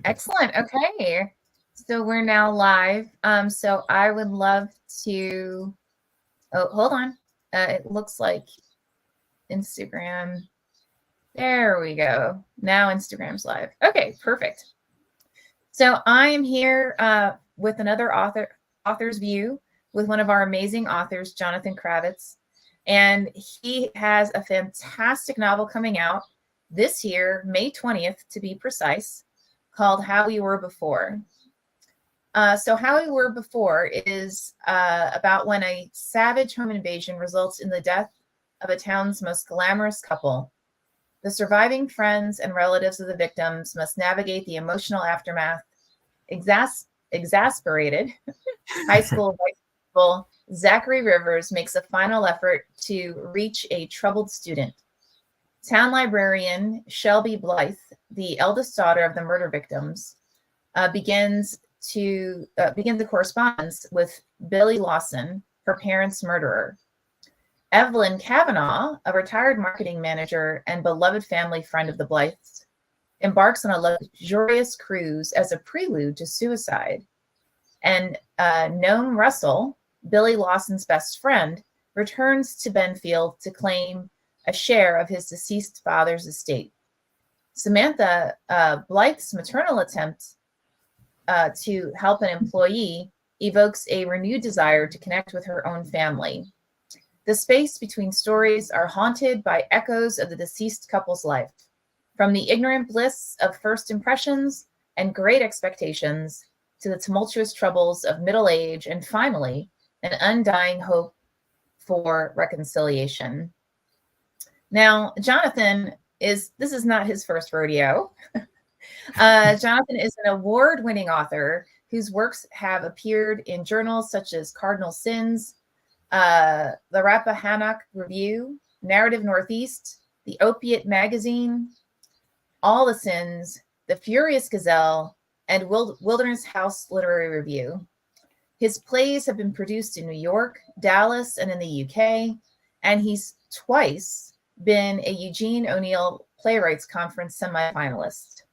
Excellent. Okay. So we're now live. So I would love to, oh, hold on. It looks like Instagram. There we go. Now Instagram's live. Okay, perfect. So I am here with another author's view with one of our amazing authors, Jonathan Kravetz. And he has a fantastic novel coming out this year, May 20th, to be precise, called How We Were Before. So How We Were Before is about when a savage home invasion results in the death of a town's most glamorous couple. The surviving friends and relatives of the victims must navigate the emotional aftermath. Exasperated high school principal Zachary Rivers makes a final effort to reach a troubled student. Town librarian Shelby Blythe, the eldest daughter of the murder victims, begins a correspondence with Billy Lawson, her parents' murderer. Evelyn Kavanaugh, a retired marketing manager and beloved family friend of the Blythes, embarks on a luxurious cruise as a prelude to suicide. And Noam Russell, Billy Lawson's best friend, returns to Benfield to claim a share of his deceased father's estate. Samantha Blythe's maternal attempt to help an employee evokes a renewed desire to connect with her own family. The space between stories are haunted by echoes of the deceased couple's life, from the ignorant bliss of first impressions and great expectations to the tumultuous troubles of middle age and finally an undying hope for reconciliation. Now, Jonathan this is not his first rodeo. Jonathan is an award-winning author whose works have appeared in journals such as Cardinal Sins, the Rappahannock Review, Narrative Northeast, the Opiate Magazine, All the Sins, the Furious Gazelle, and Wilderness House Literary Review. His plays have been produced in New York, Dallas, and in the UK, and he's twice been a Eugene O'Neill Playwrights Conference semifinalist.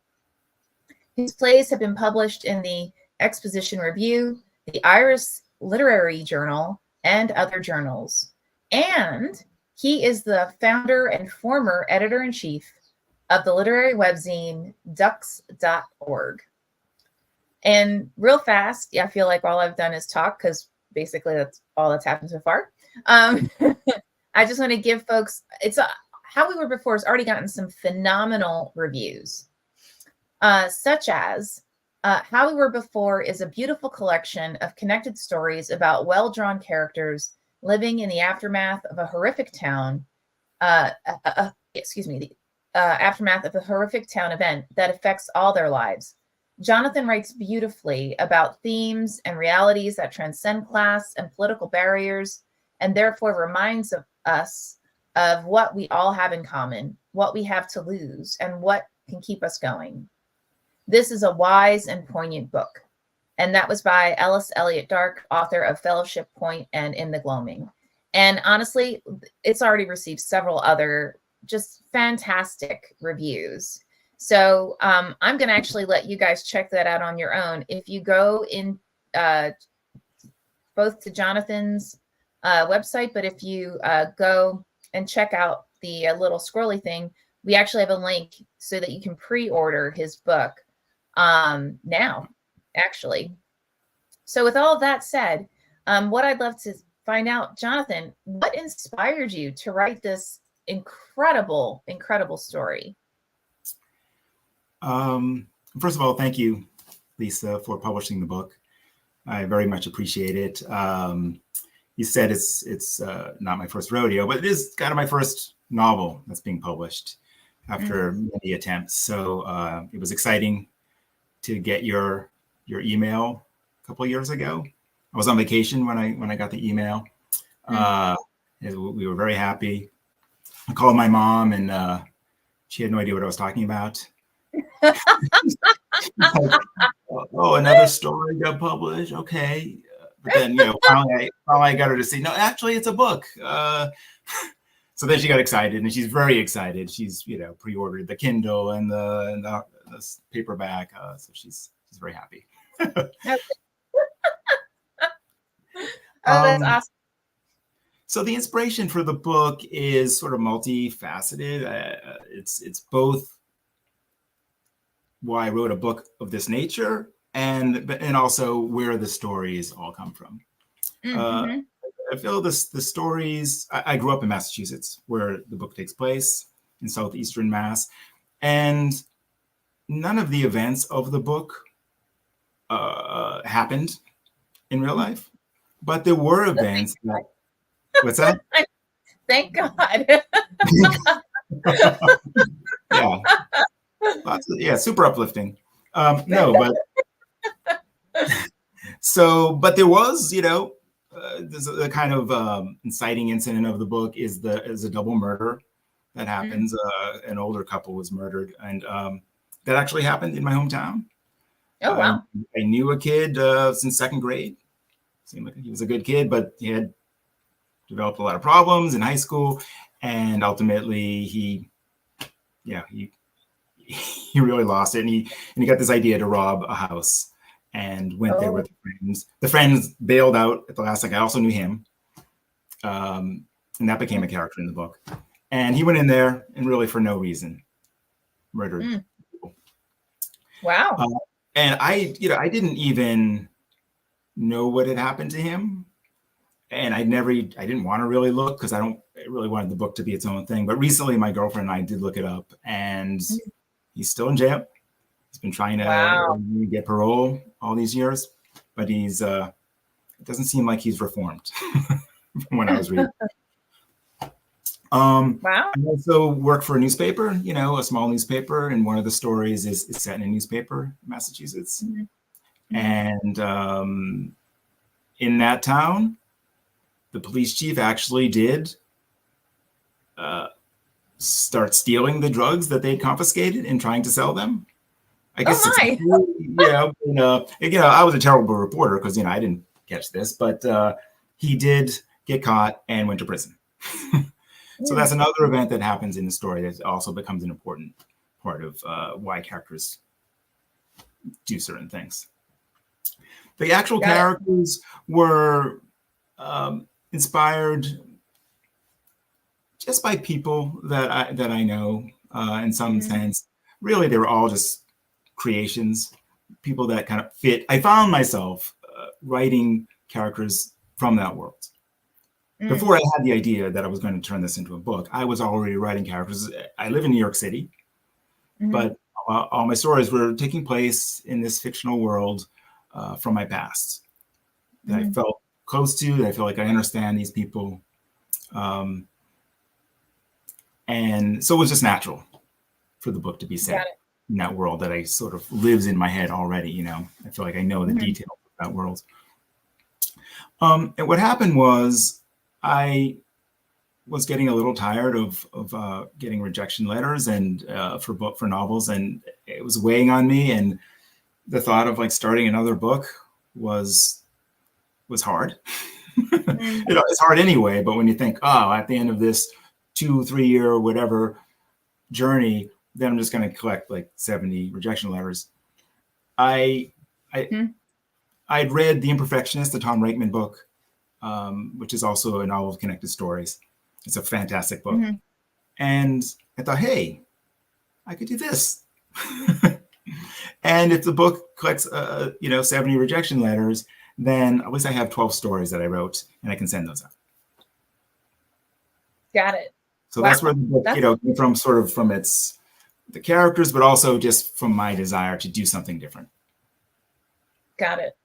His plays have been published in the Exposition Review, the Iris Literary Journal, and other journals. And he is the founder and former editor-in-chief of the literary webzine ducks.org. And real fast, I feel like all I've done is talk because basically that's all that's happened so far. I just want to give folks, How We Were Before has already gotten some phenomenal reviews, such as How We Were Before is a beautiful collection of connected stories about well-drawn characters living in the aftermath of a horrific town, aftermath of a horrific town event that affects all their lives. Jonathan writes beautifully about themes and realities that transcend class and political barriers, and therefore reminds us of what we all have in common, what we have to lose, and what can keep us going. This is a wise and poignant book. And that was by Ellis Elliott Dark, author of Fellowship Point and In the Gloaming. And honestly, it's already received several other just fantastic reviews. So I'm going to actually let you guys check that out on your own. If you go in both to Jonathan's website, but if you go and check out the little scrolly thing, we actually have a link so that you can pre-order his book now, actually. So with all of that said, what I'd love to find out, Jonathan, what inspired you to write this incredible, incredible story? First of all, thank you, Lisa, for publishing the book. I very much appreciate it. You said it's not my first rodeo, but it is kind of my first novel that's being published after many attempts. So it was exciting to get your email a couple of years ago. I was on vacation when I got the email. We were very happy. I called my mom, and she had no idea what I was talking about. Oh, another story got published. Okay. But then, finally I got her to say, no, actually it's a book. So then she got excited, and she's very excited. She's, pre-ordered the Kindle and the paperback. So she's very happy. Oh, that's Um, awesome. So the inspiration for the book is sort of multifaceted. It's both why I wrote a book of this nature and also where the stories all come from. Mm-hmm. I feel the stories. I grew up in Massachusetts, where the book takes place, in southeastern Mass, and none of the events of the book happened in real life, but there were events that. What's that? Thank God. Yeah. Super uplifting. No, but but there was, there's a kind of inciting incident of the book is a double murder that happens. An older couple was murdered, and that actually happened in my hometown. Oh, wow. I knew a kid since second grade. Seemed like he was a good kid, but he had developed a lot of problems in high school, and ultimately he really lost it, and he got this idea to rob a house and went there with friends. The friends bailed out at the last second. I also knew him, and that became a character in the book. And he went in there and really for no reason murdered people. Wow. And I didn't even know what had happened to him, and I didn't want to really look because I really wanted the book to be its own thing. But recently, my girlfriend and I did look it up, and he's still in jail. He's been trying to get parole all these years, but it doesn't seem like he's reformed from when I was reading. Wow. I also work for a newspaper, a small newspaper, and one of the stories is set in a newspaper in Massachusetts. Mm-hmm. And in that town, the police chief actually did start stealing the drugs that they'd confiscated and trying to sell them. I guess I was a terrible reporter because I didn't catch this, but he did get caught and went to prison. So that's another event that happens in the story that also becomes an important part of why characters do certain things. The actual characters were inspired just by people that I know in some sense. Really, they were all just creations, people that kind of fit. I found myself writing characters from that world. Before I had the idea that I was going to turn this into a book, I was already writing characters. I live in New York City, but all my stories were taking place in this fictional world from my past that I felt close to, that I feel like I understand these people. And so it was just natural for the book to be set in that world that I sort of lives in my head already. I feel like I know the details of that world. And what happened was I was getting a little tired of getting rejection letters and for novels, and it was weighing on me. And the thought of starting another book was hard. It's hard anyway, but when you think, at the end of this 2-3 year or whatever journey, then I'm just going to collect 70 rejection letters. I'd read The Imperfectionist, the Tom Reichman book, which is also a novel of connected stories. It's a fantastic book. And I thought, hey, I could do this. And if the book collects 70 rejection letters, then at least I have 12 stories that I wrote and I can send those out. Got it. So that's where the book came from, sort of from the characters, but also just from my desire to do something different. Got it.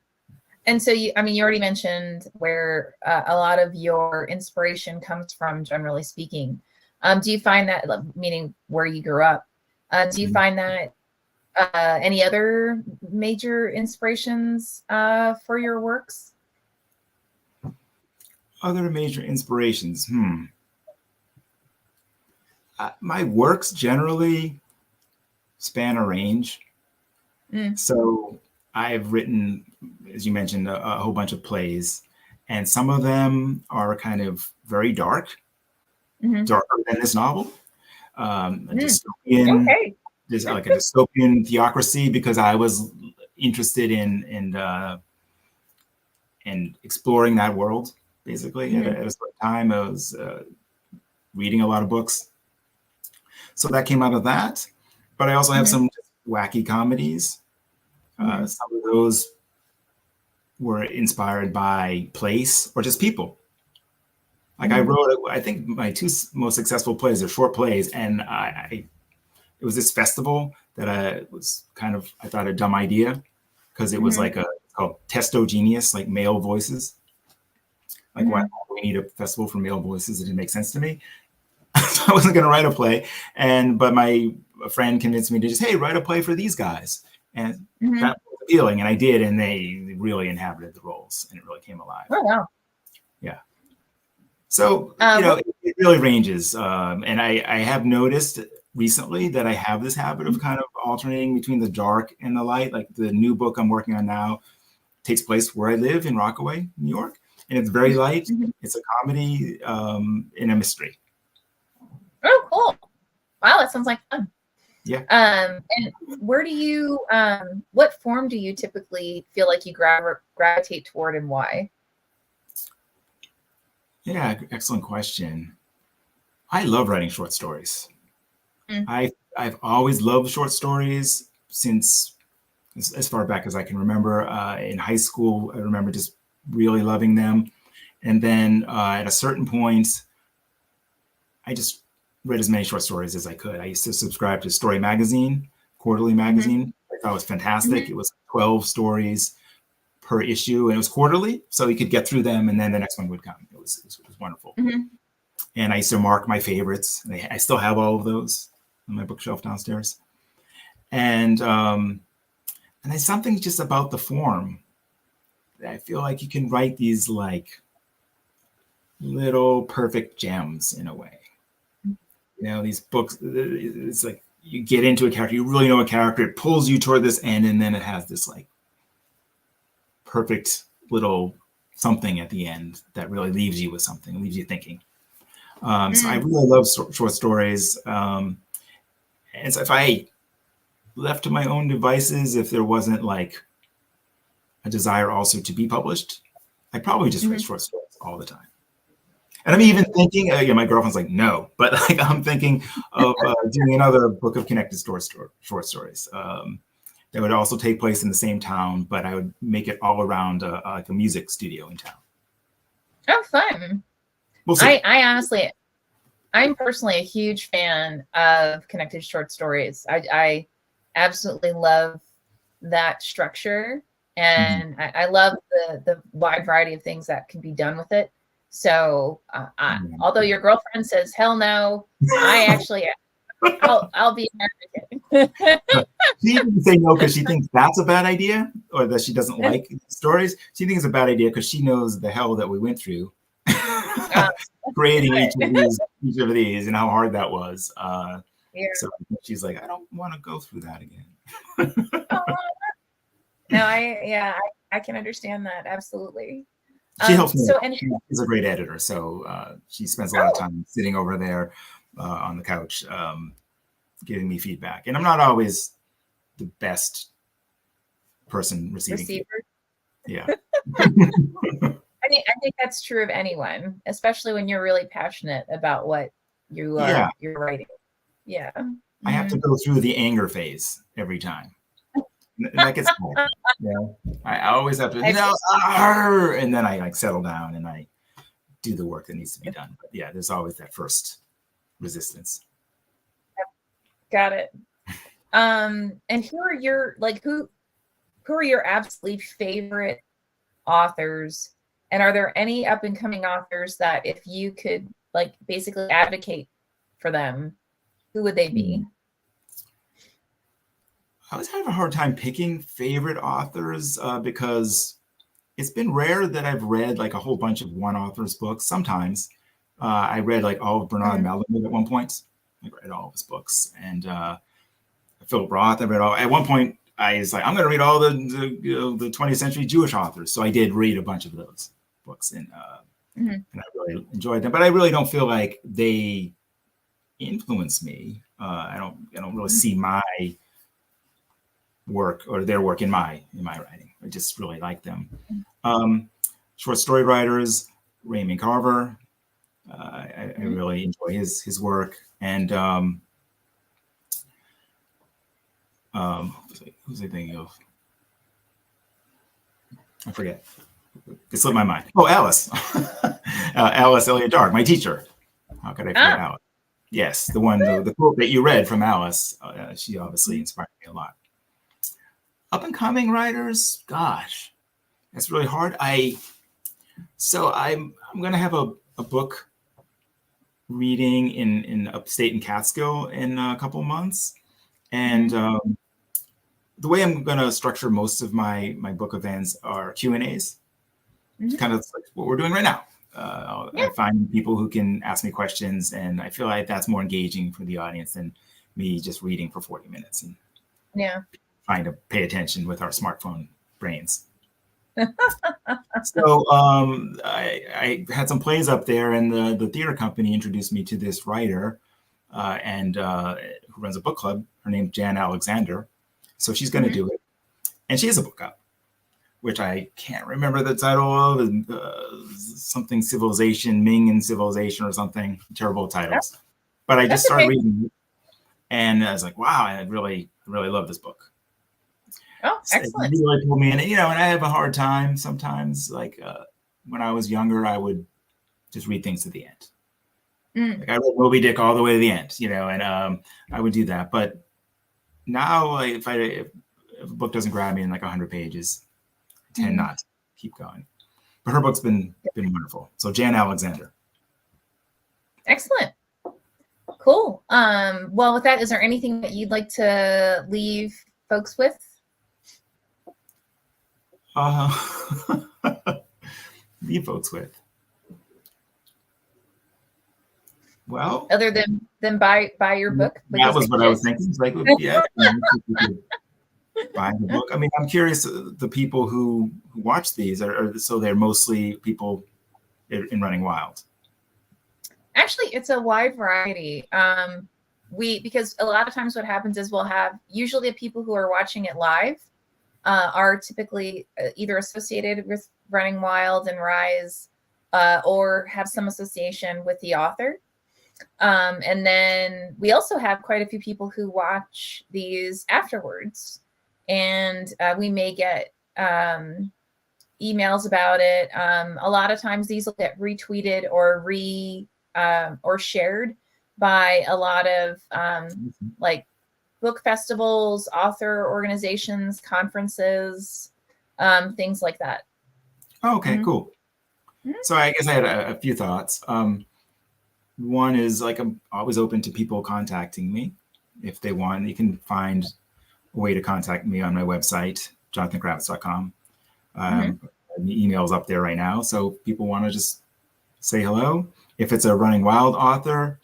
And so you already mentioned where a lot of your inspiration comes from, generally speaking. Do you find that, meaning where you grew up, do you find that any other major inspirations for your works? Other major inspirations. My works generally span a range. So I've written, as you mentioned, a whole bunch of plays, and some of them are kind of very dark, darker than this novel. A dystopian, Okay. there's like a dystopian theocracy, because I was interested in exploring that world. Basically, at a certain time, I was reading a lot of books, so that came out of that. But I also have some wacky comedies. Some of those were inspired by place or just people. Like I wrote, I think my two most successful plays are short plays, and it was this festival that I thought a dumb idea, because it was like it's called Testo Genius, like male voices. Like why we need a festival for male voices? It didn't make sense to me. So I wasn't going to write a play, but my friend convinced me to just, hey, write a play for these guys, and that was appealing, and I did, and they really inhabited the roles, and it really came alive. Oh wow! Yeah. So it really ranges, and I have noticed recently that I have this habit of kind of alternating between the dark and the light. Like the new book I'm working on now takes place where I live in Rockaway, New York, and it's very light. It's a comedy and a mystery. Oh, cool! Wow, that sounds like fun. Yeah. And where do you, what form do you typically feel like you gravitate toward, and why? Yeah, excellent question. I love writing short stories. I've always loved short stories since as far back as I can remember. In high school, I remember just really loving them. And then at a certain point, I just read as many short stories as I could. I used to subscribe to Story Magazine, quarterly magazine. I thought it was fantastic. It was 12 stories per issue, and it was quarterly, so you could get through them, and then the next one would come. It was wonderful. And I used to mark my favorites. I still have all of those on my bookshelf downstairs. And there's something just about the form that I feel like you can write these like little perfect gems in a way. These books, it's like you get into a character, you really know a character, it pulls you toward this end, and then it has this like perfect little something at the end that really leaves you with something, leaves you thinking. So I really love short stories. And so if I left to my own devices, if there wasn't like a desire also to be published, I'd probably just write short stories all the time. And I'm even thinking, my girlfriend's like, no, but like I'm thinking of doing another book of connected short stories that would also take place in the same town, but I would make it all around like a music studio in town. Oh, fun. We'll see. I'm personally a huge fan of connected short stories. I absolutely love that structure, and I love the wide variety of things that can be done with it. So although your girlfriend says, hell no, I'll be an advocate. She didn't say no because she thinks that's a bad idea, or that she doesn't like stories. She thinks it's a bad idea because she knows the hell that we went through creating each of these and how hard that was. So she's like, I don't want to go through that again. No, I can understand that, absolutely. She helps me. She's a great editor, so she spends a lot of time sitting over there on the couch, giving me feedback. And I'm not always the best person receiving feedback. Yeah. I think that's true of anyone, especially when you're really passionate about what you're writing. Yeah. I have to go through the anger phase every time. That gets cool. I always have to, and then I like settle down and I do the work that needs to be done. But yeah, there's always that first resistance. Got it. And who are your absolutely favorite authors? And are there any up and coming authors that if you could like basically advocate for them, who would they be? I always have a hard time picking favorite authors because it's been rare that I've read like a whole bunch of one author's books. Sometimes I read like all of Bernard Malamud at one point. I read all of his books, and Philip Roth. I read all. At one point, I was like, I'm going to read all the 20th century Jewish authors. So I did read a bunch of those books, and Mhm. and I really enjoyed them. But I really don't feel like they influence me. I don't really see my work or their work in my writing. I just really like them. Short story writers, Raymond Carver. I really enjoy his work. And who's I thinking of? I forget. It slipped my mind. Oh, Alice. Alice Elliott Dark, my teacher. How could I forget Alice? Yes, the one, the quote that you read from Alice. She obviously inspired me a lot. Up and coming writers, gosh, that's really hard. I'm gonna have a book reading in upstate in Catskill in a couple months, and the way I'm gonna structure most of my book events are Q&As. It's kind of like what we're doing right now. I find people who can ask me questions, and I feel like that's more engaging for the audience than me just reading for 40 minutes and trying to pay attention with our smartphone brains. So I had some plays up there, and the theater company introduced me to this writer and who runs a book club. Her name's Jan Alexander. So she's going to do it. And she has a book up, which I can't remember the title of, something Civilization, Ming and Civilization or something, terrible titles. But I just started reading it, and I was like, wow, I really love this book. Oh, excellent. It really pulled me in. And I have a hard time sometimes. Like when I was younger, I would just read things to the end. Like I read Moby Dick all the way to the end, and I would do that. But now, if a book doesn't grab me in like 100 pages, I tend not to keep going. But her book's been wonderful. So Jan Alexander. Excellent. Cool. Well, with that, is there anything that you'd like to leave folks with? Leave folks with. Well, other than buy your book. That was what I was thinking. It's like, yeah, buy the book. I mean, I'm curious. The people who watch these so they're mostly people in Running Wild. Actually, it's a wide variety. Because a lot of times what happens is we'll have usually the people who are watching it live are typically either associated with Running Wild and Rise or have some association with the author. And then we also have quite a few people who watch these afterwards, and we may get emails about it. A lot of times these will get retweeted or shared by a lot of like book festivals, author organizations, conferences, things like that. Oh, okay, cool. So I guess I had a few thoughts. One is like I'm always open to people contacting me if they want. You can find a way to contact me on my website, jonathankravetz.com. Email's up there right now. So people want to just say hello. If it's a Running Wild author,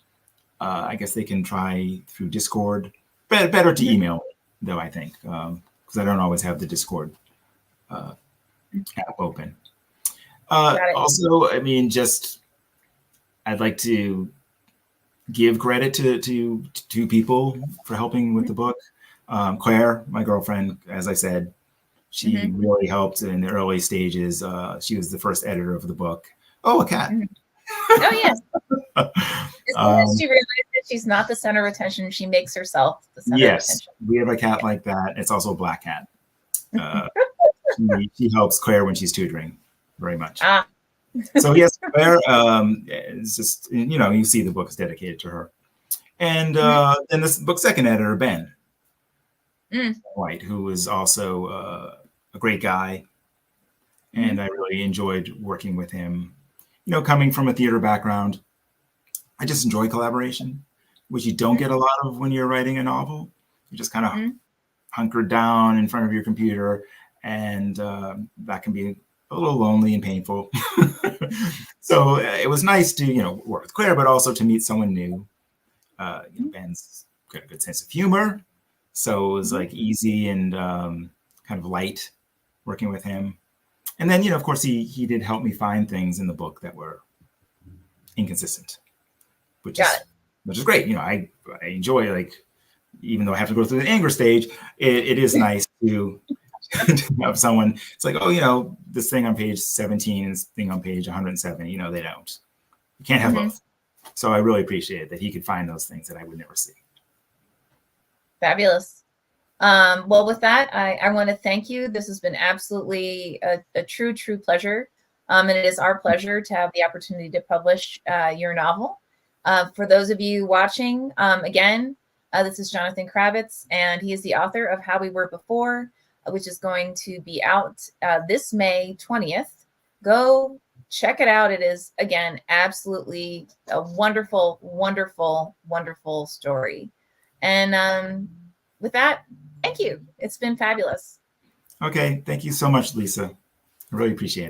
I guess they can try through Discord. Better to email, though, I think, because I don't always have the Discord app open. Also, I mean, I'd like to give credit to two people for helping with the book. Claire, my girlfriend, as I said, she really helped in the early stages. She was the first editor of the book. Oh, a cat. Oh, yes. As soon as she realized that she's not the center of attention, she makes herself the center of attention. Yes, we have a cat like that. It's also a black cat. She helps Claire when she's tutoring very much. So yes, Claire is just, you see the book is dedicated to her. And then this book's second editor, Ben White, who is also a great guy. And I really enjoyed working with him. Coming from a theater background, I just enjoy collaboration, which you don't get a lot of when you're writing a novel. You just kind of hunkered down in front of your computer, and that can be a little lonely and painful. So it was nice to, work with Claire, but also to meet someone new. Ben's got a good sense of humor. So it was like easy and kind of light working with him. And then, of course, he did help me find things in the book that were inconsistent, which is great. I enjoy, like, even though I have to go through the anger stage, it is nice to have someone. It's like, oh, this thing on page 17 and this thing on page 107. They don't. You can't have both. So I really appreciate it that he could find those things that I would never see. Fabulous. Well, with that, I want to thank you. This has been absolutely a true pleasure. And it is our pleasure to have the opportunity to publish your novel. For those of you watching, again, this is Jonathan Kravetz, and he is the author of How We Were Before, which is going to be out this May 20th. Go check it out. It is, again, absolutely a wonderful, wonderful, wonderful story. And with that, thank you. It's been fabulous. Okay. Thank you so much, Lisa. I really appreciate it.